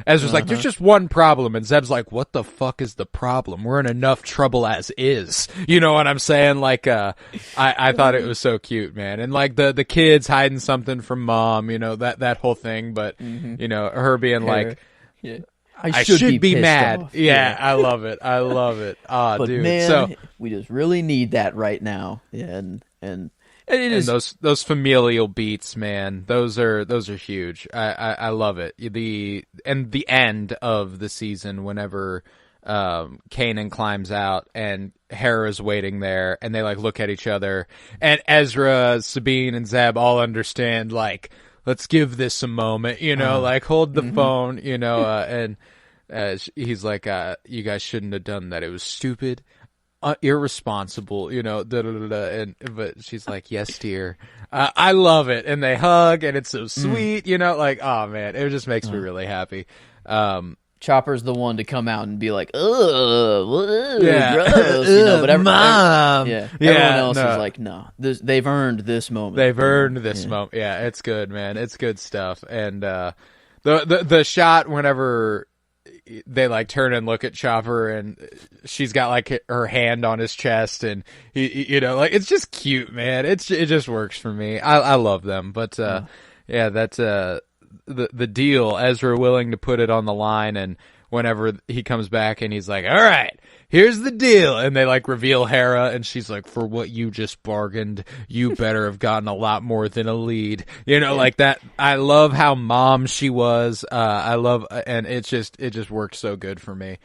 S3: Ezra's like, "There's just one problem," and Zeb's like, "What the fuck is the problem? We're in enough trouble as is." You know what I'm saying? Like, I thought it was so cute, man, and like the kids hiding something from mom, that whole thing. But her being like,
S4: Yeah.
S3: I should be
S4: pissed
S3: mad.
S4: off.
S3: Yeah, I love it. I love it. Ah,
S4: But
S3: dude.
S4: man,
S3: So
S4: we just really need that right now. Yeah, and it is
S3: those familial beats, man. Those are huge. I love it. The end of the season whenever Kanan climbs out and Hera's waiting there and they like look at each other and Ezra, Sabine, and Zeb all understand like, let's give this a moment, like hold the phone, and he's like, you guys shouldn't have done that. It was stupid, irresponsible, but she's like, yes, dear. I love it. And they hug and it's so sweet, like, oh man, it just makes me really happy.
S4: Chopper's the one to come out and be like, ugh, gross, but
S3: Mom.
S4: Everyone else is like, no, they've earned this moment.
S3: They've earned this moment. Yeah, it's good, man. It's good stuff. And the shot whenever they like turn and look at Chopper and she's got like her hand on his chest and he, like it's just cute, man. It just works for me. I love them. But yeah, that's the deal, Ezra willing to put it on the line, and whenever he comes back and he's like, all right, here's the deal, and they like reveal Hera and she's like, for what you just bargained, you better have gotten a lot more than a lead, like that. I love how mom she was. I love, and it just worked so good for me.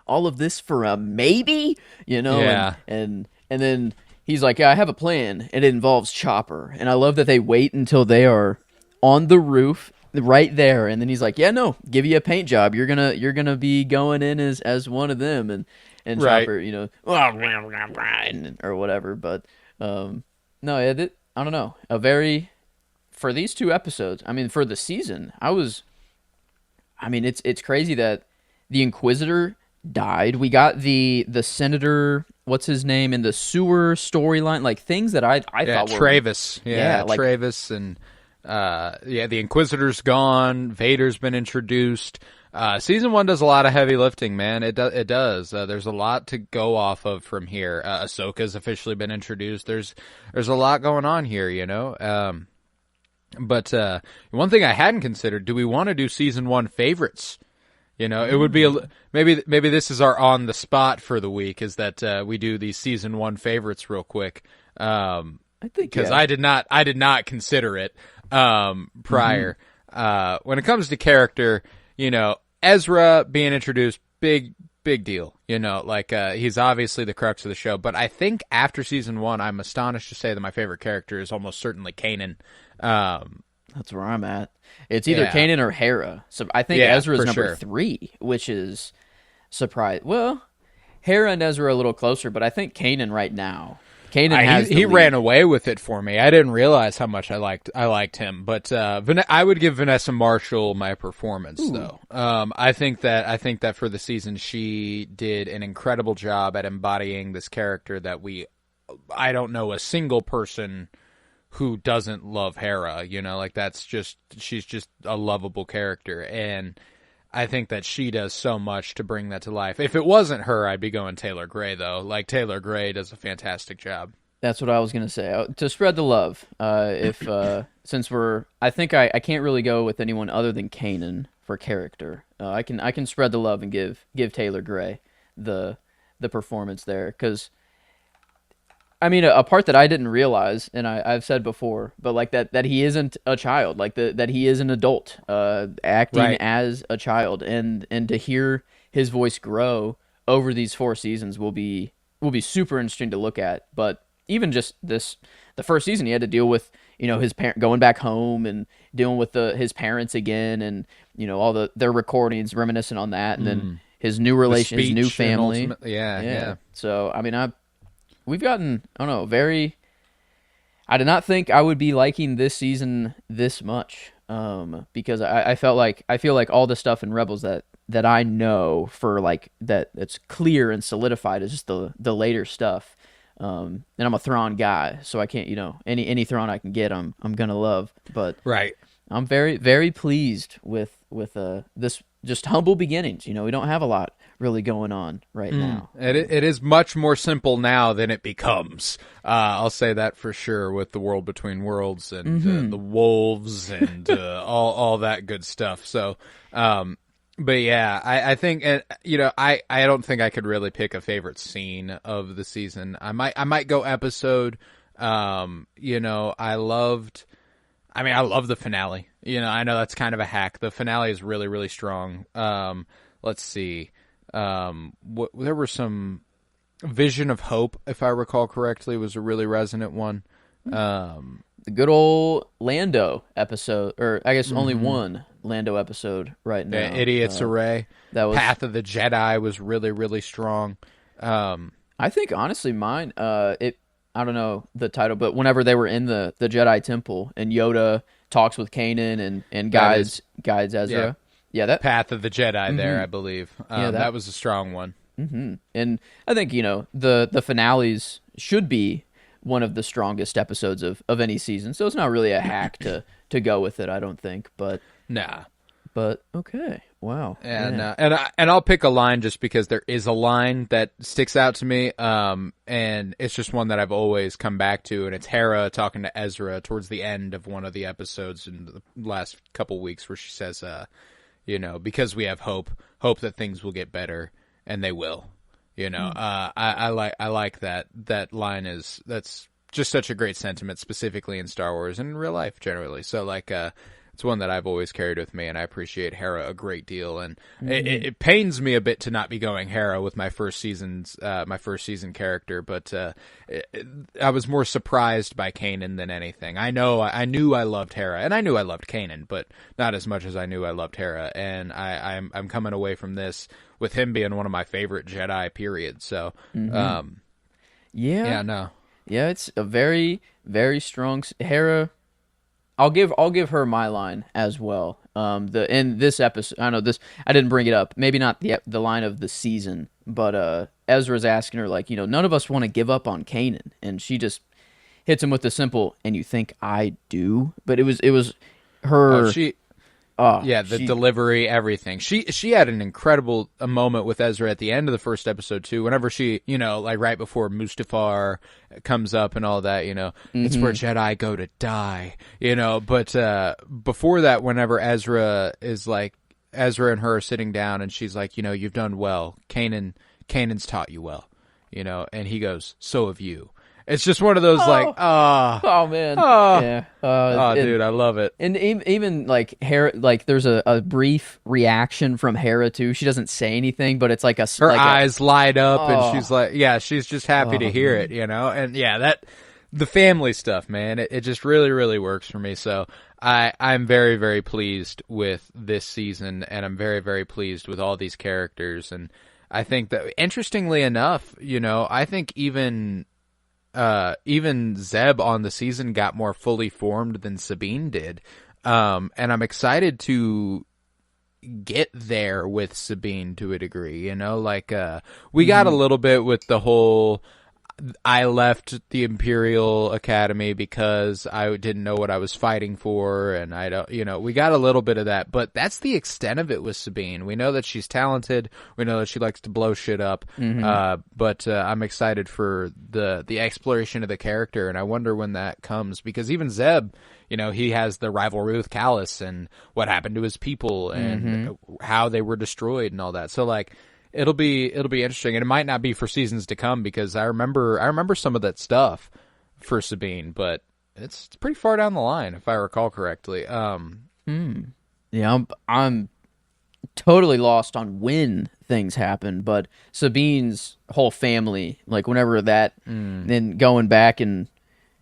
S4: All of this for a maybe,
S3: Yeah.
S4: and then he's like, yeah, I have a plan and it involves Chopper, and I love that they wait until they are on the roof right there, and then he's like, yeah, no, give you a paint job, you're gonna be going in as one of them, and
S3: right.
S4: Chopper, or whatever, but no, I don't know, for these 2 episodes, I mean, for the season, it's crazy that the Inquisitor died. We got the senator, what's his name, in the sewer storyline, like things that I thought were
S3: Travis,
S4: like
S3: Travis, and the Inquisitor's gone. Vader's been introduced. Season 1 does a lot of heavy lifting, man. It does. There's a lot to go off of from here. Ahsoka's officially been introduced. There's a lot going on here, But one thing I hadn't considered: do we want to do season 1 favorites? It would be maybe this is our on the spot for the week. Is that we do these season 1 favorites real quick? I
S4: think
S3: because I did not consider it prior. When it comes to character, Ezra being introduced, big deal. He's obviously the crux of the show. But I think after season 1, I'm astonished to say that my favorite character is almost certainly Kanan.
S4: That's where I'm at. It's either Kanan or Hera. So I think Ezra's number 3, which is surprise. Well, Hera and Ezra are a little closer, but I think Kanan right now. He
S3: ran away with it for me. I didn't realize how much I liked him, but I would give Vanessa Marshall my performance though. I think that for the season she did an incredible job at embodying this character that I don't know a single person who doesn't love Hera, she's just a lovable character, and I think that she does so much to bring that to life. If it wasn't her, I'd be going Taylor Gray, though. Like, Taylor Gray does a fantastic job.
S4: That's what I was going to say. To spread the love, since I think I can't really go with anyone other than Kanan for character. I can spread the love and give Taylor Gray the performance there, because I mean, a part that I didn't realize, and I've said before, but like that he isn't a child, like that he is an adult, acting as a child, and to hear his voice grow over these 4 seasons will be super interesting to look at. But even just the first season, he had to deal with his going back home and dealing with his parents again, and all their recordings reminiscent on that, and then his new relation, his new family,
S3: yeah.
S4: So I mean, we've gotten, I don't know, I did not think I would be liking this season this much, because I feel like all the stuff in Rebels that I know for like that's clear and solidified is just the later stuff. And I'm a Thrawn guy, so I can't, any Thrawn I can get, I'm gonna love. But I'm very, very pleased with this just humble beginnings. We don't have a lot really going on right now.
S3: It is much more simple now than it becomes. I'll say that for sure, with the World Between Worlds and the wolves and all that good stuff. So But yeah, I think, I don't think I could really pick a favorite scene of the season. I might go episode. I love the finale. I know that's kind of a hack. The finale is really, really strong. Let's see. There were some Vision of Hope, if I recall correctly, was a really resonant one.
S4: The good old Lando episode, or I guess only one Lando episode right now.
S3: The Idiot's Array.
S4: That was
S3: Path of the Jedi was really, really strong.
S4: I think honestly mine, I don't know the title, but whenever they were in the Jedi Temple and Yoda talks with Kanan and guides Ezra. Yeah, that
S3: Path of the Jedi there, I believe. That was a strong one.
S4: Mm-hmm. And I think, the finales should be one of the strongest episodes of any season. So it's not really a hack to go with it, I don't think. But
S3: nah.
S4: But okay. Wow.
S3: And I'll pick a line just because there is a line that sticks out to me. And it's just one that I've always come back to, and it's Hera talking to Ezra towards the end of one of the episodes in the last couple weeks, where she says, because we have hope that things will get better, and they will. I like that line. That's just such a great sentiment, specifically in Star Wars and in real life generally. So it's one that I've always carried with me, and I appreciate Hera a great deal. And it pains me a bit to not be going Hera with my first season character, but I was more surprised by Kanan than anything. I knew I loved Hera, and I knew I loved Kanan, but not as much as I knew I loved Hera. And I'm coming away from this with him being one of my favorite Jedi, period. So,
S4: it's a very, very strong Hera. I'll give her my line as well. In this episode, I know this, I didn't bring it up. Maybe not the line of the season, but Ezra's asking her none of us want to give up on Kanan, and she just hits him with the simple, "And you think I do?" But it was her.
S3: Delivery, everything. She had an incredible moment with Ezra at the end of the first episode too. Whenever she, right before Mustafar comes up and all that, it's where Jedi go to die, But before that, whenever Ezra and her are sitting down, and she's like, you've done well. Kanan's taught you well, and he goes, so have you. It's just one of those
S4: man,
S3: dude, I love it.
S4: And even Hera, there's a brief reaction from Hera too. She doesn't say anything, but it's
S3: her eyes light up, and she's like, she's just happy to hear it, And that the family stuff, man, it just really, really works for me. So I'm very, very pleased with this season, and I'm very, very pleased with all these characters. And I think that, interestingly enough, I think even Zeb on the season got more fully formed than Sabine did. And I'm excited to get there with Sabine to a degree, we got a little bit with the whole, I left the Imperial Academy because I didn't know what I was fighting for, and I don't, we got a little bit of that, but that's the extent of it with Sabine. We know that she's talented. We know that she likes to blow shit up. But I'm excited for the exploration of the character, and I wonder when that comes, because even Zeb, he has the rivalry with Callus and what happened to his people and how they were destroyed and all that. So it'll be interesting, and it might not be for seasons to come, because I remember some of that stuff for Sabine, but it's pretty far down the line if I recall correctly.
S4: Yeah, I'm totally lost on when things happen, but Sabine's whole family, whenever that, then going back and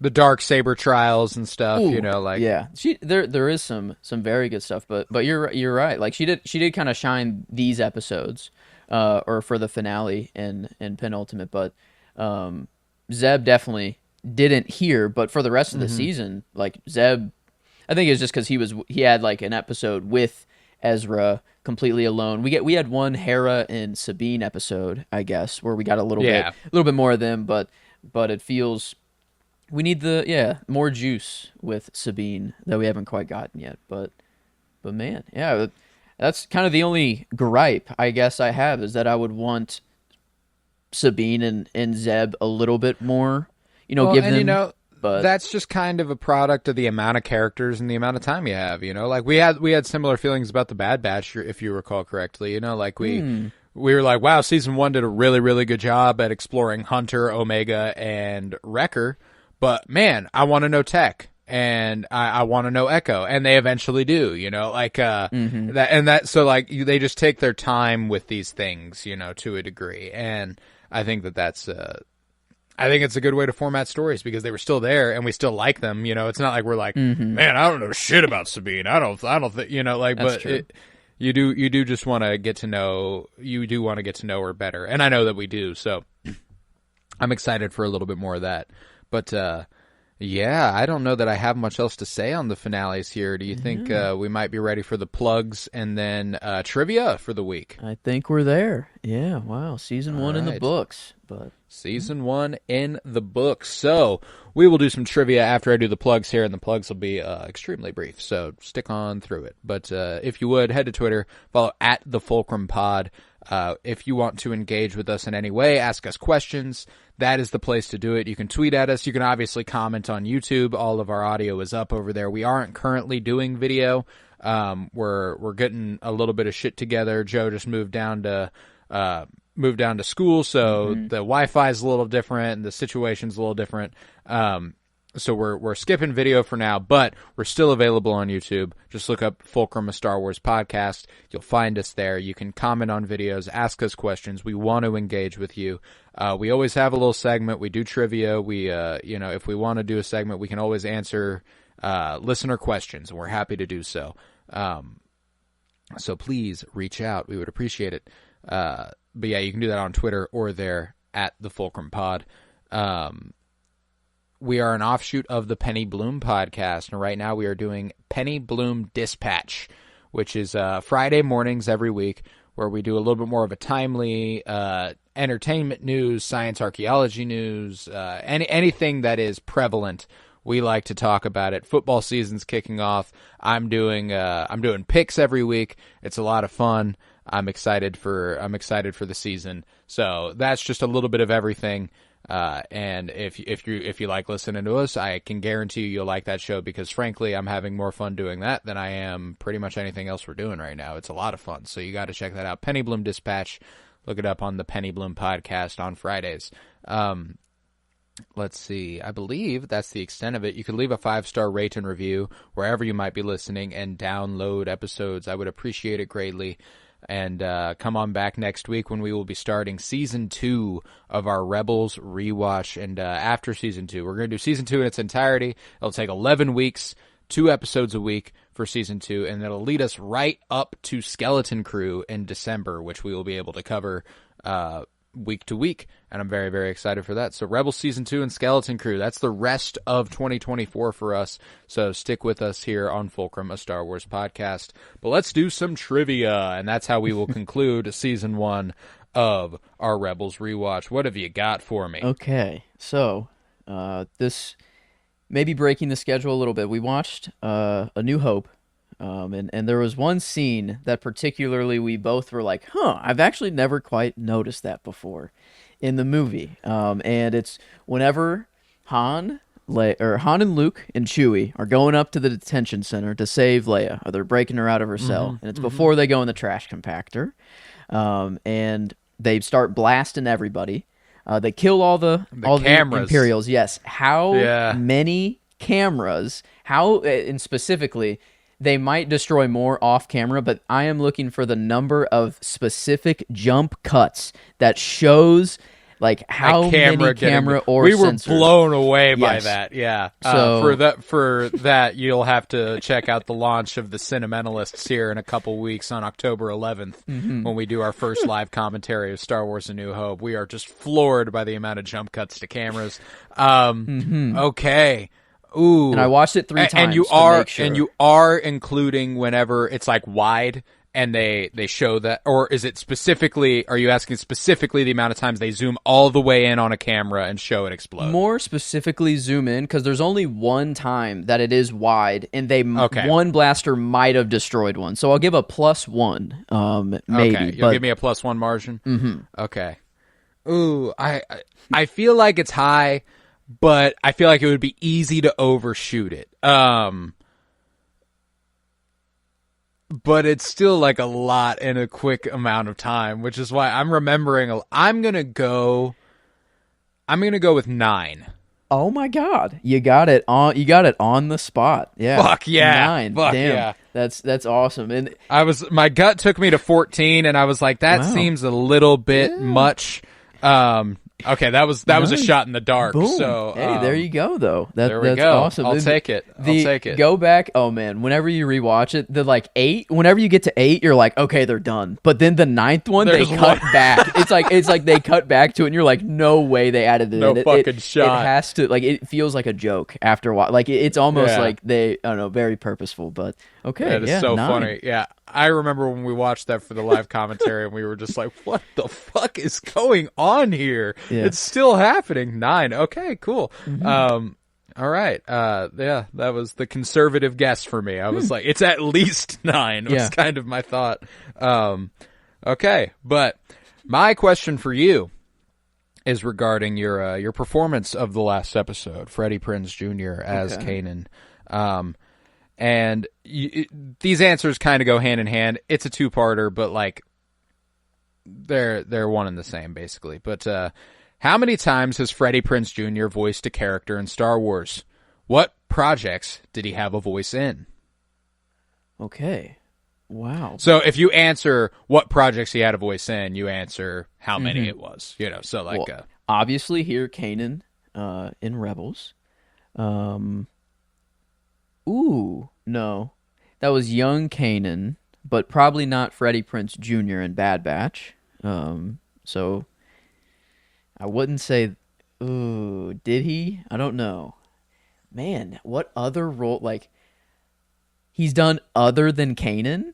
S3: the dark saber trials and stuff,
S4: there is some very good stuff, but you're right. She did kind of shine these episodes. Or for the finale and penultimate, but Zeb definitely didn't here. But for the rest of the season, Zeb, I think it was just because he had an episode with Ezra completely alone. We had one Hera and Sabine episode, I guess, where we got a little bit more of them, but it feels we need more juice with Sabine that we haven't quite gotten yet. But man, yeah. That's kind of the only gripe, I guess, I have, is that I would want Sabine and Zeb a little bit more, give them. but
S3: that's just kind of a product of the amount of characters and the amount of time you have, you know? Like, we had similar feelings about the Bad Batch, if you recall correctly, you know? Like, we were like, wow, season 1 did a really, really good job at exploring Hunter, Omega, and Wrecker, but, man, I want to know Tech. And I want to know Echo, and they eventually do, you know, like, so like, they just take their time with these things, you know, to a degree. And I think that's, I think it's a good way to format stories because they were still there and we still like them, you know. It's not like we're like, man, I don't know shit about Sabine. I don't think, you know, like,
S4: That's
S3: but you do just want to get to know her better. And I know that we do. So I'm excited for a little bit more of that. But, yeah, I don't know that I have much else to say on the finales here. Do you think we might be ready for the plugs and then trivia for the week?
S4: I think we're there. Yeah, wow. Season 1 in the books. But
S3: Season 1 in the books. So we will do some trivia after I do the plugs here, and the plugs will be extremely brief. So stick on through it. But if you would, head to Twitter, follow at the Fulcrum Pod. If you want to engage with us in any way, ask us questions, that is the place to do it. You can tweet at us. You can obviously comment on YouTube. All of our audio is up over there. We aren't currently doing video. We're getting a little bit of shit together. Joe just moved down to school, so the Wi-Fi is a little different and the situation's a little different. So we're skipping video for now, but we're still available on YouTube. Just look up Fulcrum, a Star Wars podcast. You'll find us there. You can comment on videos, ask us questions. We want to engage with you. We always have a little segment. We do trivia. We, if we want to do a segment, we can always answer listener questions, and we're happy to do so. So please reach out. We would appreciate it. But yeah, you can do that on Twitter or there at the Fulcrum Pod. We are an offshoot of the Penny Bloom podcast, and right now we are doing Penny Bloom Dispatch, which is Friday mornings every week, where we do a little bit more of a timely entertainment news, science archaeology news, anything that is prevalent. We like to talk about it. Football season's kicking off. I'm doing picks every week. It's a lot of fun. I'm excited for the season. So that's just a little bit of everything. And if you like listening to us, I can guarantee you'll like that show because frankly, I'm having more fun doing that than I am pretty much anything else we're doing right now. It's a lot of fun. So you got to check that out. Penny Bloom Dispatch. Look it up on the Penny Bloom podcast on Fridays. Let's see. I believe that's the extent of it. You could leave a 5-star rate and review wherever you might be listening and download episodes. I would appreciate it greatly. And come on back next week when we will be starting Season 2 of our Rebels Rewatch. And after Season 2, we're going to do Season 2 in its entirety. It'll take 11 weeks, 2 episodes a week for Season 2, and it'll lead us right up to Skeleton Crew in December, which we will be able to cover week to week, and I'm very, very excited for that. So Rebels Season 2 and Skeleton Crew, that's the rest of 2024 for us, so stick with us here on Fulcrum, a Star Wars podcast. But let's do some trivia, and that's how we will conclude Season 1 of our Rebels Rewatch. What have you got for me?
S4: Okay, so this may be breaking the schedule a little bit. We watched A New Hope, and there was one scene that particularly we both were like, I've actually never quite noticed that before in the movie. And it's whenever Han and Luke and Chewie are going up to the detention center to save Leia, or they're breaking her out of her cell, and it's before they go in the trash compactor, and they start blasting everybody. They kill all the Imperials. Yes. How many cameras? And specifically, they might destroy more off camera, but I am looking for the number of specific jump cuts that shows like how many camera or
S3: we were
S4: sensors.
S3: Blown away by that. Yeah. So for that, you'll have to check out the launch of the Cinementalists here in a couple weeks on October 11th when we do our first live commentary of Star Wars: A New Hope. We are just floored by the amount of jump cuts to cameras. Okay. Ooh.
S4: And I watched it 3 times.
S3: And you are including whenever it's like wide and they show that, or is it specifically, are you asking specifically the amount of times they zoom all the way in on a camera and show it explode?
S4: More specifically zoom in, because there's only one time that it is wide, and one blaster might have destroyed one. So I'll give a +1, maybe.
S3: Okay, you'll give me a +1 margin? Okay. Ooh, I feel like it's high, but I feel like it would be easy to overshoot it. But it's still like a lot in a quick amount of time, which is why I'm remembering. I'm gonna go with 9.
S4: Oh my God, you got it on. You got it on the spot. Yeah.
S3: Fuck yeah.
S4: 9.
S3: Fuck
S4: Damn.
S3: yeah.
S4: That's awesome. And
S3: my gut took me to 14, and I was like, that seems a little bit much. Okay, that was a shot in the dark.
S4: boom.
S3: So
S4: Hey, there you go though.
S3: there we
S4: that's
S3: go.
S4: awesome.
S3: I'll take it. I'll take it.
S4: Go back. Oh man, whenever you rewatch it, the like 8. Whenever you get to 8, you're like, okay, they're done. But then the 9th one,
S3: There's
S4: they cut
S3: one.
S4: back. It's like they cut back to it, and you're like, no way they added it.
S3: No
S4: in.
S3: fucking shot.
S4: It has to like. It feels like a joke after a while. Like it's almost
S3: Yeah.
S4: like they. I don't know, very purposeful. But okay,
S3: That is
S4: yeah,
S3: so
S4: 9.
S3: funny. Yeah, I remember when we watched that for the live commentary, and we were just like, "What the fuck is going on here?
S4: Yeah.
S3: It's still happening." 9. Okay, cool.
S4: Mm-hmm.
S3: All right. Yeah, that was the conservative guess for me. I was like, it's at least 9. Was
S4: Yeah.
S3: kind of my thought. Okay, but my question for you is regarding your performance of the last episode, Freddie Prinze Jr. as Kanan. And these answers kind of go hand in hand. It's a two-parter, but like they're one and the same basically. But how many times has Freddie Prinze Jr. voiced a character in Star Wars? What projects did he have a voice in?
S4: Okay. Wow.
S3: So if you answer what projects he had a voice in, you answer how many it was. You know, so like
S4: Well, obviously here Kanan in Rebels. Ooh, no. That was young Kanan, but probably not Freddie Prinze Jr. in Bad Batch. So I wouldn't say ooh, did he? I don't know. Man, what other role like he's done other than Kanan?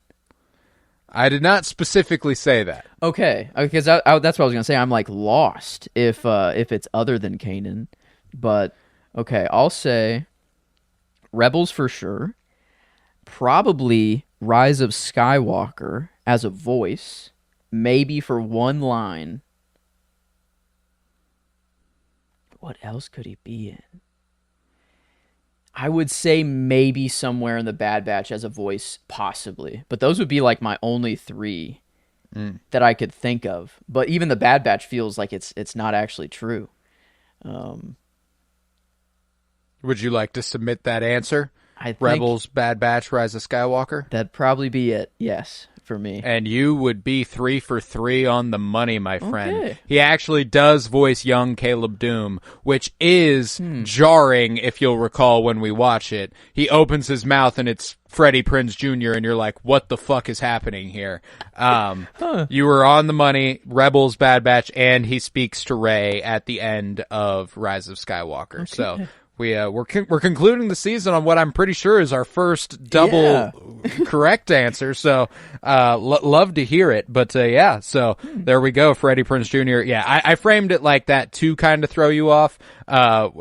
S3: I did not specifically say that.
S4: Okay, because that's what I was gonna say. I'm like lost if it's other than Kanan, but okay, I'll say Rebels for sure. Probably Rise of Skywalker as a voice, maybe for one line. What else could he be in? I would say maybe somewhere in the Bad Batch as a voice, possibly. But those would be like my only 3 that I could think of. But even the Bad Batch feels like it's not actually true.
S3: Would you like to submit that answer?
S4: I think
S3: Rebels, Bad Batch, Rise of Skywalker?
S4: that'd probably be it. Yes, for me.
S3: And you would be 3 for 3 on the money, my friend.
S4: Okay.
S3: He actually does voice young Caleb Doom, which is jarring if you'll recall when we watch it. He opens his mouth and it's Freddie Prinze Jr. and you're like, what the fuck is happening here? You were on the money, Rebels, Bad Batch, and he speaks to Rey at the end of Rise of Skywalker. Okay. So we're concluding the season on what I'm pretty sure is our first double correct answer. So love to hear it. But yeah, so there we go, Freddie Prinze Jr. Yeah, I framed it like that to kind of throw you off. How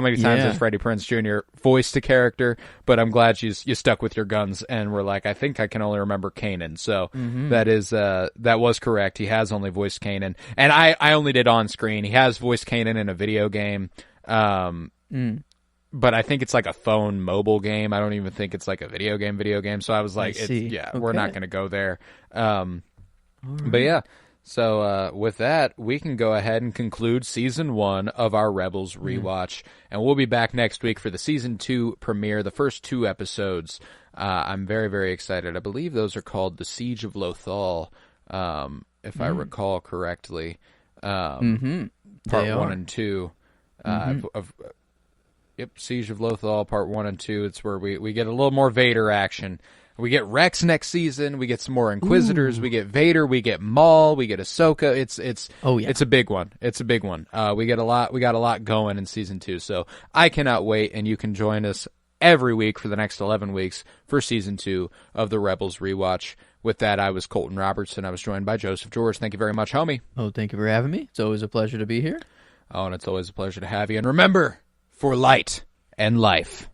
S3: many times has Freddie Prinze Jr. voiced a character? But I'm glad you stuck with your guns and were like, I think I can only remember Kanan. So that was correct. He has only voiced Kanan, and I only did on screen. He has voiced Kanan in a video game. But I think it's like a phone mobile game. I don't even think it's like a video game. So I was like, we're not going to go there. But yeah, so with that, we can go ahead and conclude season 1 of our Rebels rewatch, and we'll be back next week for the season 2 premiere, the first 2 episodes. I'm very, very excited. I believe those are called The Siege of Lothal, if I recall correctly. Part 1 and 2. Siege of Lothal, Part 1 and 2. It's where we get a little more Vader action. We get Rex next season. We get some more Inquisitors. We get Vader. We get Maul. We get Ahsoka. It's a big one. It's a big one. We got a lot going in season 2. So I cannot wait, and you can join us every week for the next 11 weeks for season 2 of the Rebels rewatch. With that, I was Colton Robertson. I was joined by Joseph George. Thank you very much, homie.
S4: Oh, thank you for having me. It's always a pleasure to be here.
S3: Oh, and it's always a pleasure to have you. And remember, for light and life.